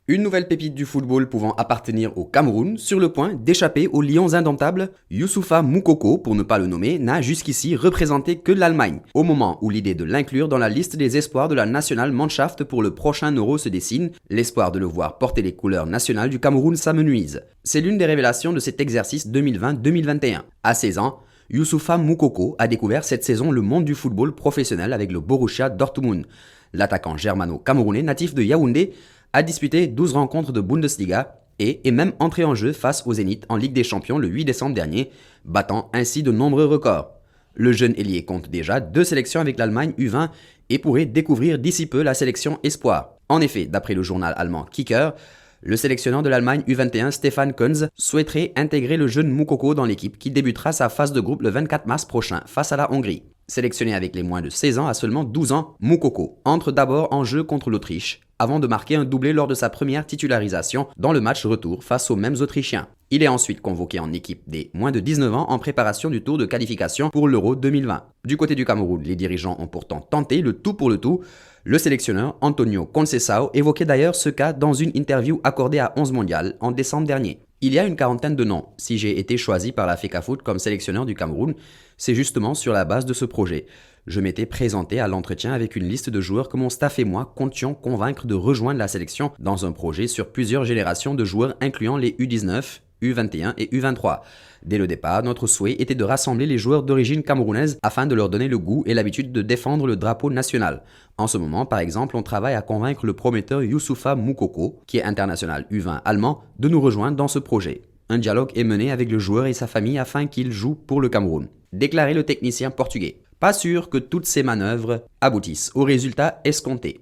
Une nouvelle pépite du football pouvant appartenir au Cameroun, sur le point d'échapper aux Lions indomptables, Youssoufa Moukoko, pour ne pas le nommer, n'a jusqu'ici représenté que l'Allemagne, au moment où l'idée de l'inclure dans la liste des espoirs de la National Mannschaft pour le prochain Euro se dessine, l'espoir de le voir porter les couleurs nationales du Cameroun s'amenuise. C'est l'une des révélations de cet exercice 2020-2021. À 16 ans, Youssoufa Moukoko a découvert cette saison le monde du football professionnel avec le Borussia Dortmund. L'attaquant germano-camerounais natif de Yaoundé a disputé 12 rencontres de Bundesliga et est même entré en jeu face au Zénith en Ligue des Champions le 8 décembre dernier, battant ainsi de nombreux records. Le jeune ailier compte déjà 2 sélections avec l'Allemagne U20 et pourrait découvrir d'ici peu la sélection Espoir. En effet, d'après le journal allemand Kicker, le sélectionneur de l'Allemagne U21 Stefan Kunz souhaiterait intégrer le jeune Moukoko dans l'équipe qui débutera sa phase de groupe le 24 mars prochain face à la Hongrie. Sélectionné avec les moins de 16 ans à seulement 12 ans, Moukoko entre d'abord en jeu contre l'Autriche, avant de marquer un doublé lors de sa première titularisation dans le match retour face aux mêmes Autrichiens. Il est ensuite convoqué en équipe des moins de 19 ans en préparation du tour de qualification pour l'Euro 2020. Du côté du Cameroun, les dirigeants ont pourtant tenté le tout pour le tout. Le sélectionneur Antonio Conceição évoquait d'ailleurs ce cas dans une interview accordée à 11 Mondial en décembre dernier. Il y a une quarantaine de noms. Si j'ai été choisi par la FECAFOOT comme sélectionneur du Cameroun, c'est justement sur la base de ce projet. Je m'étais présenté à l'entretien avec une liste de joueurs que mon staff et moi comptions convaincre de rejoindre la sélection dans un projet sur plusieurs générations de joueurs incluant les U19, U21 et U23. Dès le départ, notre souhait était de rassembler les joueurs d'origine camerounaise afin de leur donner le goût et l'habitude de défendre le drapeau national. En ce moment, par exemple, on travaille à convaincre le prometteur Youssoufa Moukoko, qui est international U20 allemand, de nous rejoindre dans ce projet. Un dialogue est mené avec le joueur et sa famille afin qu'il joue pour le Cameroun. Déclarait le technicien portugais. Pas sûr que toutes ces manœuvres aboutissent au résultat escompté.